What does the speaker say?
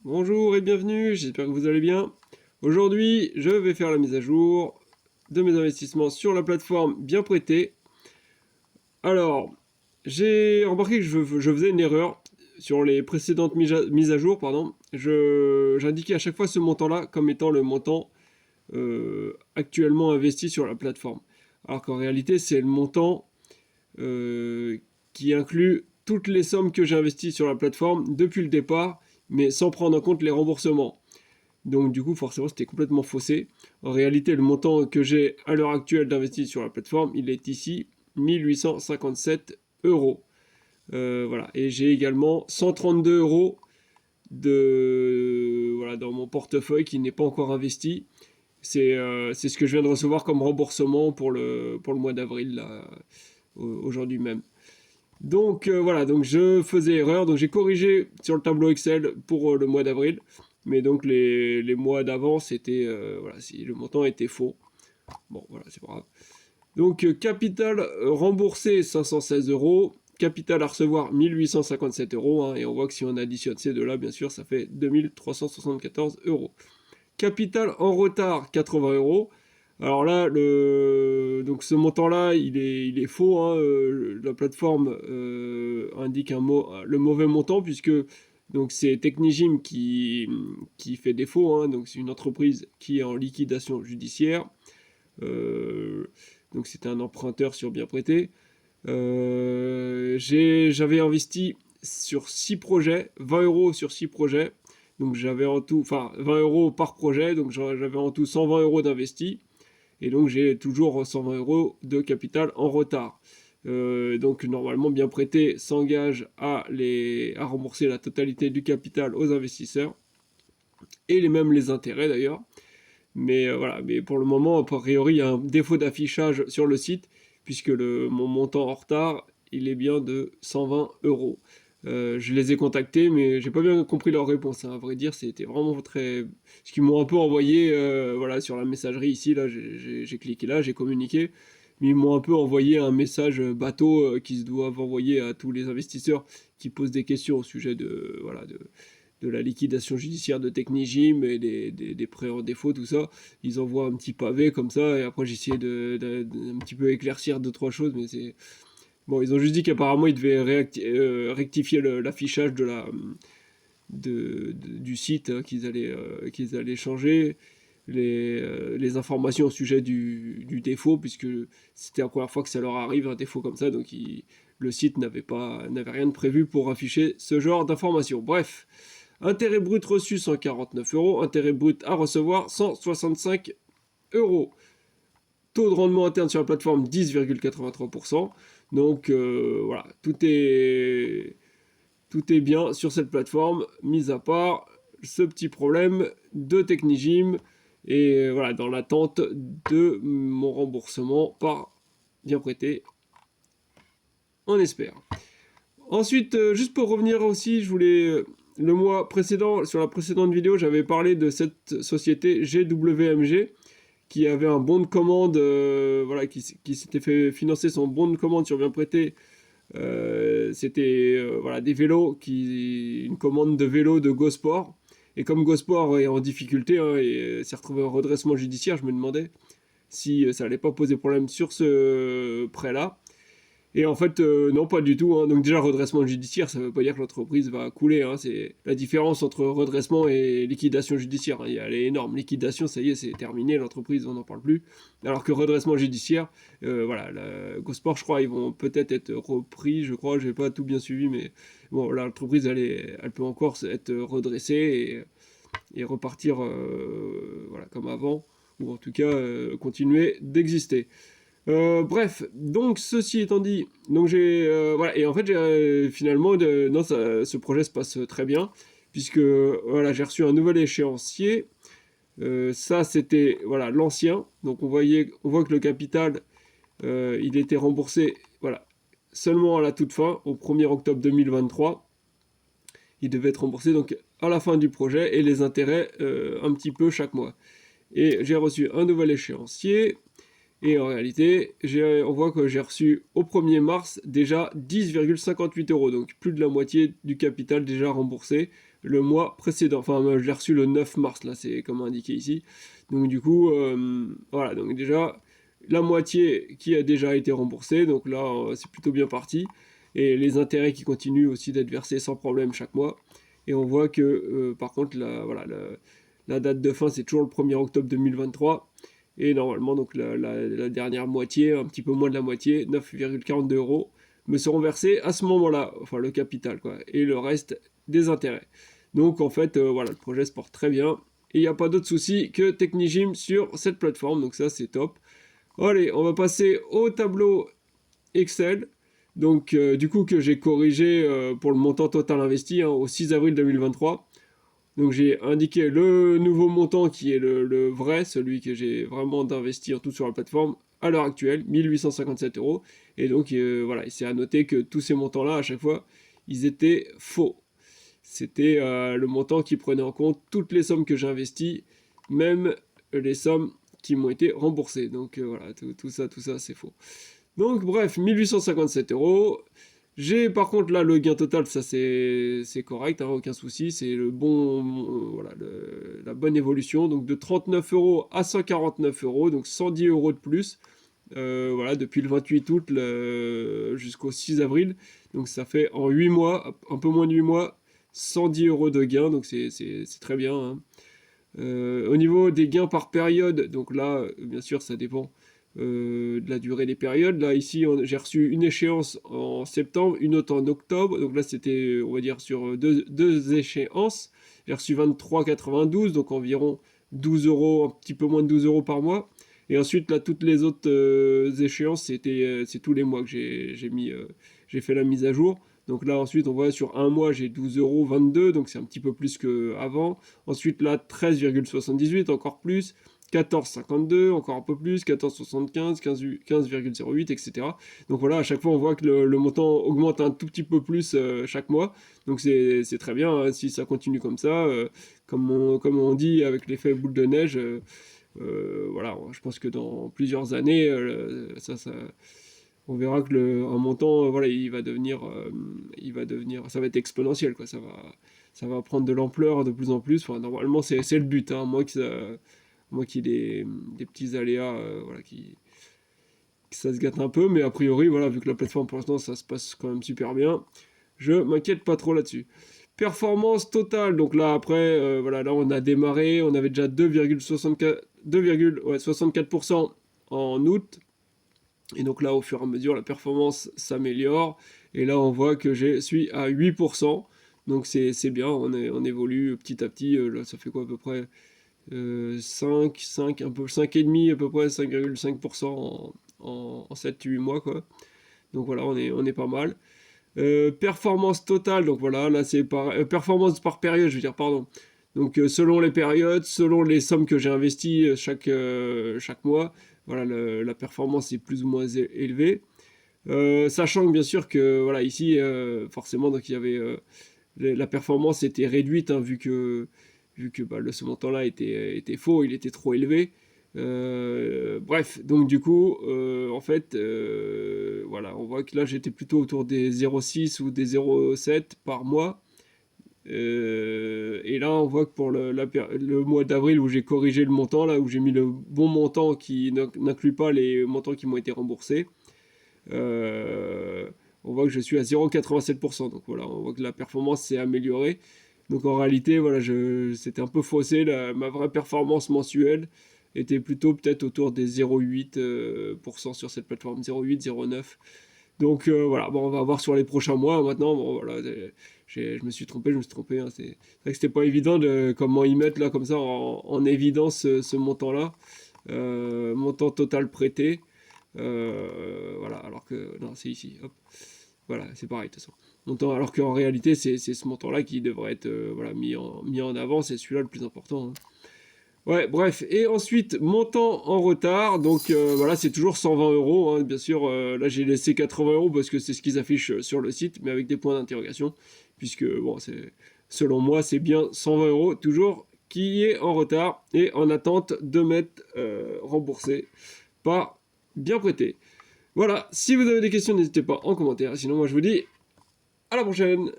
Bonjour et bienvenue, j'espère que vous allez bien. Aujourd'hui, je vais faire la mise à jour de mes investissements sur la plateforme Bien Prêté. Alors, j'ai remarqué que je faisais une erreur sur les précédentes mises à jour, pardon. J'indiquais à chaque fois ce montant-là comme étant le montant actuellement investi sur la plateforme. Alors qu'en réalité, c'est le montant euh, qui inclut toutes les sommes que j'ai investies sur la plateforme depuis le départ, mais sans prendre en compte les remboursements. Donc du coup, forcément, c'était complètement faussé. En réalité, le montant que j'ai à l'heure actuelle d'investi sur la plateforme, il est ici 1857 euros. Voilà. Et j'ai également 132 euros voilà, dans mon portefeuille qui n'est pas encore investi. C'est ce que je viens de recevoir comme remboursement pour le mois d'avril, aujourd'hui même. Donc voilà, donc je faisais erreur, donc j'ai corrigé sur le tableau Excel pour le mois d'avril, mais donc les mois d'avant, c'était voilà, si le montant était faux. Bon, voilà, c'est pas grave. Donc capital remboursé 516 euros, capital à recevoir 1857 euros, hein, et on voit que si on additionne ces deux-là, bien sûr, ça fait 2374 euros. Capital en retard 80 euros. Alors là, donc ce montant-là, il est faux, hein. La plateforme indique le mauvais montant puisque donc c'est Technigym qui fait défaut, hein. Donc c'est une entreprise qui est en liquidation judiciaire. Euh, donc c'était un emprunteur sur bien prêté. J'avais investi sur 6 projets, 20 euros sur 6 projets. Donc j'avais en tout, enfin 20 euros par projet, donc j'avais en tout 120 euros d'investi. Et donc j'ai toujours 120 euros de capital en retard. Donc normalement bien prêté s'engage à rembourser la totalité du capital aux investisseurs et même les intérêts d'ailleurs. Mais voilà, mais pour le moment, a priori, il y a un défaut d'affichage sur le site puisque mon montant en retard, il est bien de 120 euros. Je les ai contactés, mais j'ai pas bien compris leur réponse, hein. À vrai dire, c'était vraiment très. Ce qu'ils m'ont un peu envoyé, voilà, sur la messagerie ici, là, j'ai cliqué là, j'ai communiqué, mais ils m'ont un peu envoyé un message bateau qu'ils se doivent envoyer à tous les investisseurs qui posent des questions au sujet voilà, de la liquidation judiciaire de Technigym et des prêts en défaut, tout ça. Ils envoient un petit pavé comme ça, et après j'ai essayé un petit peu éclaircir deux, trois choses, mais c'est. Bon, ils ont juste dit qu'apparemment ils devaient rectifier l'affichage du site, hein, qu'ils allaient changer les informations au sujet du défaut, puisque c'était la première fois que ça leur arrive un défaut comme ça, donc le site n'avait rien de prévu pour afficher ce genre d'informations. Bref, intérêt brut reçu 149 euros, intérêt brut à recevoir 165 euros. Taux de rendement interne sur la plateforme 10,83%. Donc voilà, tout est bien sur cette plateforme, mis à part ce petit problème de Technigym et voilà, dans l'attente de mon remboursement par bien prêté, on espère. Ensuite, juste pour revenir aussi, je voulais le mois précédent, sur la précédente vidéo, j'avais parlé de cette société GWMG qui avait un bon de commande, voilà, qui s'était fait financer son bon de commande sur bien prêté. C'était voilà, des vélos, une commande de vélos de GoSport. Et comme GoSport est en difficulté, hein, et s'est retrouvé en redressement judiciaire, je me demandais si ça allait pas poser problème sur ce prêt-là. Et en fait, non, pas du tout, hein. Donc déjà, redressement judiciaire, ça ne veut pas dire que l'entreprise va couler, hein. C'est la différence entre redressement et liquidation judiciaire, hein. Elle est énorme. Liquidation, ça y est, c'est terminé, l'entreprise, on n'en parle plus. Alors que redressement judiciaire, voilà, GoSport, je crois, ils vont peut-être être repris, je crois, je n'ai pas tout bien suivi, mais bon, l'entreprise, elle peut encore être redressée et repartir voilà, comme avant, ou en tout cas continuer d'exister. Bref, donc ceci étant dit, donc voilà, et en fait finalement non, ce projet se passe très bien puisque voilà, j'ai reçu un nouvel échéancier. Ça c'était voilà l'ancien, donc on voit que le capital il était remboursé voilà seulement à la toute fin, au 1er octobre 2023. Il devait être remboursé donc à la fin du projet et les intérêts un petit peu chaque mois. Et j'ai reçu un nouvel échéancier. Et en réalité, on voit que j'ai reçu au 1er mars déjà 10,58 euros, donc plus de la moitié du capital déjà remboursé, le mois précédent. Enfin, moi, je l'ai reçu le 9 mars, là, c'est comme indiqué ici. Donc du coup, voilà, donc déjà, la moitié qui a déjà été remboursée, donc là, c'est plutôt bien parti. Et les intérêts qui continuent aussi d'être versés sans problème chaque mois. Et on voit que, par contre, la date de fin, c'est toujours le 1er octobre 2023. Et normalement, donc la dernière moitié, un petit peu moins de la moitié, 9,42 euros, me seront versés à ce moment-là, enfin le capital, quoi, et le reste des intérêts. Donc en fait, voilà, le projet se porte très bien, et il n'y a pas d'autre souci que Technigym sur cette plateforme, donc ça c'est top. Allez, on va passer au tableau Excel, donc du coup que j'ai corrigé pour le montant total investi hein, au 6 avril 2023. Donc j'ai indiqué le nouveau montant qui est le vrai, celui que j'ai vraiment d'investi en tout sur la plateforme à l'heure actuelle, 1857 euros. Et donc voilà, c'est à noter que tous ces montants-là, à chaque fois, ils étaient faux. C'était le montant qui prenait en compte toutes les sommes que j'ai investies, même les sommes qui m'ont été remboursées. Donc voilà, tout ça, c'est faux. Donc bref, 1857 euros. J'ai par contre là le gain total, ça c'est correct, hein, aucun souci, c'est le bon, voilà, la bonne évolution. Donc de 39 euros à 149 euros, donc 110 euros de plus. Voilà, depuis le 28 août jusqu'au 6 avril. Donc ça fait en 8 mois, un peu moins de 8 mois, 110 euros de gain, donc c'est très bien. Hein. Au niveau des gains par période, donc là, bien sûr, ça dépend de la durée des périodes. Là, ici, j'ai reçu une échéance en septembre, une autre en octobre. Donc là, c'était, on va dire, sur deux échéances. J'ai reçu 23,92, donc environ 12 euros, un petit peu moins de 12 euros par mois. Et ensuite, là, toutes les autres échéances, c'est tous les mois que j'ai fait la mise à jour. Donc là, ensuite, on voit sur un mois, j'ai 12,22 €, donc c'est un petit peu plus qu'avant. Ensuite, là, 13,78, encore plus. 14,52, encore un peu plus. 14,75, 15,08, etc. Donc voilà, à chaque fois, on voit que le montant augmente un tout petit peu plus chaque mois. Donc c'est très bien, hein, si ça continue comme ça. Comme on dit, avec l'effet boule de neige, voilà, je pense que dans plusieurs années, on verra que un montant, voilà, il va devenir, ça va être exponentiel, quoi. Ça va prendre de l'ampleur de plus en plus. Enfin, normalement, c'est le but, hein, moi qui ai des petits aléas, voilà, que ça se gâte un peu, mais a priori, voilà, vu que la plateforme pour l'instant, ça se passe quand même super bien, je m'inquiète pas trop là-dessus. Performance totale, donc là après, voilà, là on a démarré, on avait déjà 2,64% en août. Et donc là, au fur et à mesure, la performance s'améliore. Et là, on voit que je suis à 8%. Donc c'est bien, on évolue petit à petit. Là, ça fait quoi à peu près 5, un peu 5,5 à peu près, 5,5% en 7-8 mois, quoi. Donc voilà, on est pas mal. Performance totale, donc voilà, là c'est performance par période, je veux dire, pardon. Donc selon les périodes, selon les sommes que j'ai investies chaque mois, voilà, la performance est plus ou moins élevée. Sachant que bien sûr que voilà ici forcément donc il y avait la performance était réduite hein, vu que bah, ce montant-là était faux, il était trop élevé. Bref, donc du coup, en fait, voilà, on voit que là j'étais plutôt autour des 0,6 ou des 0,7 par mois. Et là, on voit que pour le mois d'avril où j'ai corrigé le montant, là où j'ai mis le bon montant qui n'inclut pas les montants qui m'ont été remboursés, on voit que je suis à 0,87%. Donc voilà, on voit que la performance s'est améliorée. Donc en réalité, voilà, c'était un peu faussé. Ma vraie performance mensuelle était plutôt peut-être autour des 0,8% sur cette plateforme, 0,8, 0,9. Donc voilà, bon, on va voir sur les prochains mois. Maintenant, bon, voilà, je me suis trompé. Hein. C'est vrai que c'était pas évident de comment y mettre là comme ça en évidence ce montant-là, montant total prêté. Voilà, alors que non, c'est ici. Hop. Voilà, c'est pareil de toute façon. Montant, alors qu'en réalité, c'est ce montant-là qui devrait être voilà, mis en avant. C'est celui-là le plus important. Hein. Ouais, bref. Et ensuite, montant en retard. Donc voilà, c'est toujours 120 euros. Hein. Bien sûr, là j'ai laissé 80 euros parce que c'est ce qu'ils affichent sur le site, mais avec des points d'interrogation. Puisque, bon, selon moi, c'est bien 120 euros toujours qui est en retard et en attente de m'être remboursé par bien prêté. Voilà, si vous avez des questions, n'hésitez pas en commentaire. Sinon, moi je vous dis à la prochaine.